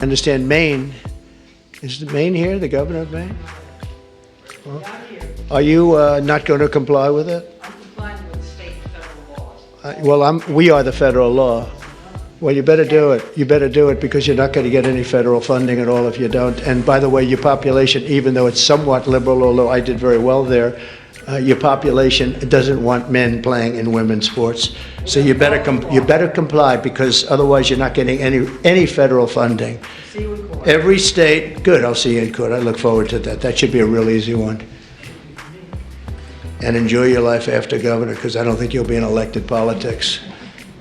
understand Maine. Is Maine here, the governor of Maine? Well, are you not going to comply with it? I'm complying with state and federal laws. We are the federal law. Well, you better do it. You better do it because you're not going to get any federal funding at all if you don't. And by the way, your population, even though it's somewhat liberal, although I did very well there, your population doesn't want men playing in women's sports. So you better comply because otherwise you're not getting any federal funding. See you in court. Every state, good, I'll see you in court. I look forward to that. That should be a real easy one. And enjoy your life after governor because I don't think you'll be in elected politics.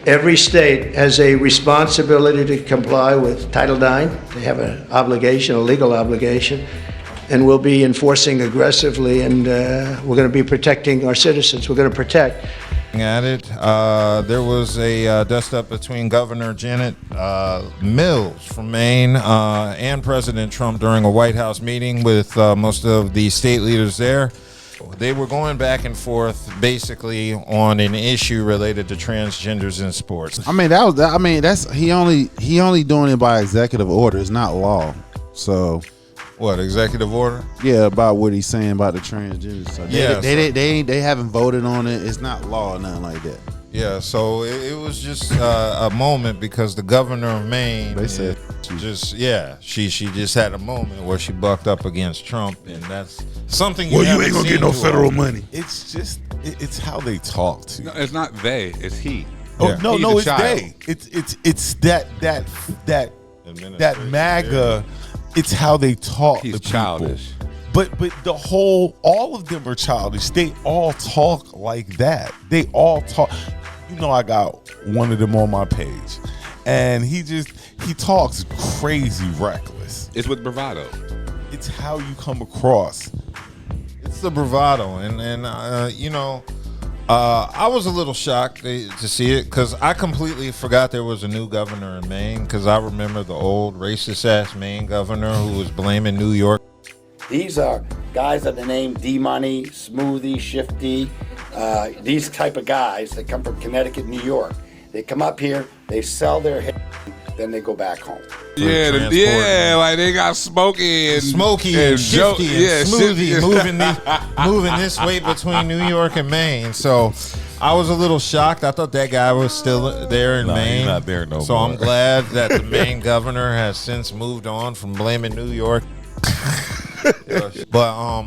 Every state has a responsibility to comply with Title IX. They have an obligation, a legal obligation, and we'll be enforcing aggressively, and we're going to be protecting our citizens. We're going to protect. At it, there was a dust-up between Governor Janet Mills from Maine and President Trump during a White House meeting with most of the state leaders there. They were going back and forth basically on an issue related to transgenders in sports. That's he only doing it by executive order. It's not law. So what, executive order? yeah, about what he's saying about the transgender stuff. Yeah, They haven't voted on it. It's not law or nothing like that. Yeah, so it was just a moment because the governor of Maine, They said she just had a moment where she bucked up against Trump, and that's something. You ain't gonna get no federal money. It's just it's how they talk to you. No, it's not they. It's he. Oh Yeah. no, He's a it's child. they. It's that MAGA. It's how they talk. He's to people. childish. But all of them are childish. They all talk like that. They all talk. I got one of them on my page, and he talks crazy reckless. It's with bravado. It's how you come across. It's the bravado, and I was a little shocked to see it because I completely forgot there was a new governor in Maine because I remember the old racist-ass Maine governor who was blaming New York. These are guys that the name D-Money, Smoothie, Shifty, these type of guys that come from Connecticut, New York. They come up here, they sell their head, then they go back home. Yeah, like they got Smokey and Shifty and Smoothie Shifty. moving this way between New York and Maine. So I was a little shocked. I thought that guy was still there in Maine. He's not there no so more. I'm glad that the Maine governor has since moved on from blaming New York. But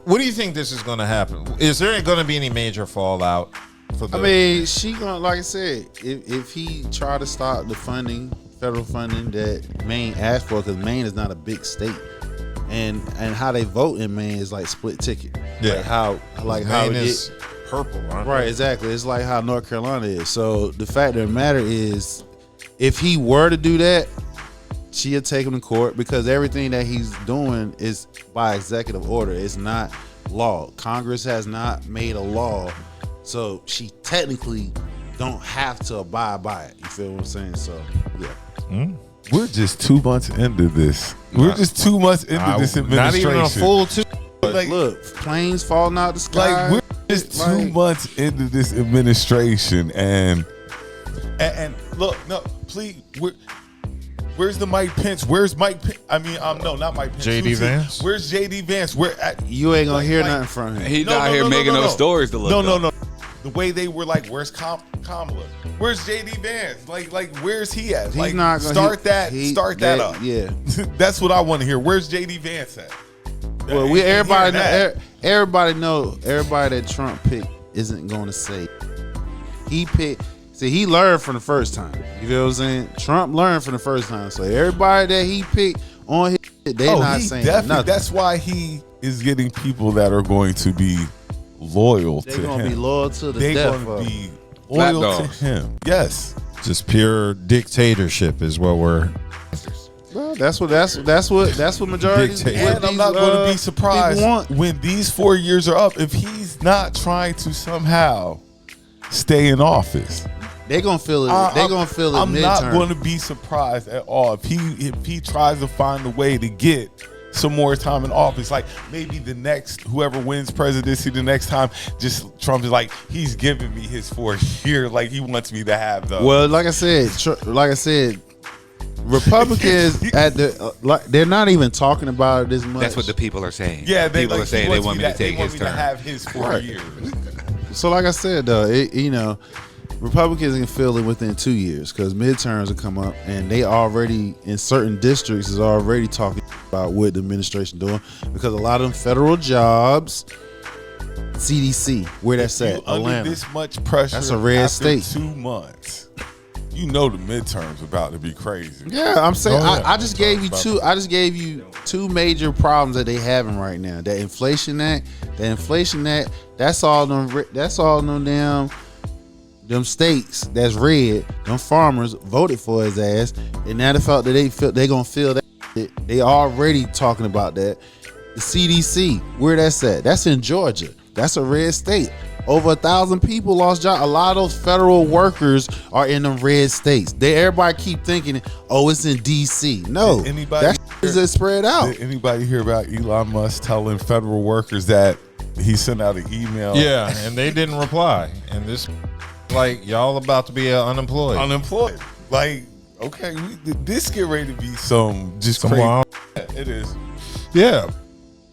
what do you think this is going to happen? Is there going to be any major fallout? She gonna, like I said, if he try to stop the federal funding that Maine asked for, because Maine is not a big state, and how they vote in Maine is like split ticket. Yeah, how Maine is purple, right? Exactly. It's like how North Carolina is. So the fact of the matter is, if he were to do that, she'll take him to court because everything that he's doing is by executive order. It's not law. Congress has not made a law. So she technically don't have to abide by it. You feel what I'm saying? So, yeah. We're just 2 months into this. We're just 2 months into this administration. Not even a full 2. Look, planes falling out the sky. We're just 2 months into this administration, and look, no, please, where's the Mike Pence? Where's Mike Pence? No, not Mike Pence. JD Vance? Where's JD Vance? You ain't gonna hear nothing from him. He's out here making those stories to look up. No. The way they were like, where's Kamala? Where's JD Vance? Like, where's he at? He's not gonna start that up. Yeah, that's what I want to hear. Where's JD Vance at? Well, everybody know that Trump picked isn't going to say. He picked. See, he learned from the first time. You feel what I'm saying? Trump learned from the first time. So everybody that he picked on his, they're not saying nothing. That's why he is getting people that are going to be loyal to him. They're gonna be loyal to the death. They're going to be loyal to him. Yes. Just pure dictatorship is what we're. Well, that's what majority. And I'm not going to be surprised when these 4 years are up if he's not trying to somehow stay in office. They're gonna feel it. They're gonna feel it. I'm midterm. not going to be surprised at all if he tries to find a way to get some more time in office. Like maybe the next, whoever wins presidency the next time, just Trump is like, he's giving me his 4 year, like he wants me to have those. Well, like I said, Republicans at the they're not even talking about it as much. That's what the people are saying. Yeah, people are saying they want me to they take want his me to turn. have his 4 Right. years. So like I said though, Republicans can feel it within 2 years because midterms will come up and they already in certain districts is already talking about what the administration doing because a lot of them federal jobs, CDC, where that's You at, under Atlanta. this much pressure. That's a red after state. 2 months. You know the midterms about to be crazy. Yeah, I'm saying Oh, yeah. I just gave you two. I just gave you two major problems that they having right now. That Inflation Act. That's all them. That's all them states that's red. Them farmers voted for his ass, and now the fact that they gonna feel that they already talking about that. The CDC, where that's at? That's in Georgia. That's a red state. Over 1,000 people lost jobs. A lot of those federal workers are in the red states. Everybody keep thinking, oh, it's in DC. No, Did anybody that is just spread out. Did anybody hear about Elon Musk telling federal workers that he sent out an email? Yeah, and they didn't reply. And this, like, y'all about to be unemployed. Unemployed. Like, okay, this get ready to be some Some crazy. wild- It is. Yeah,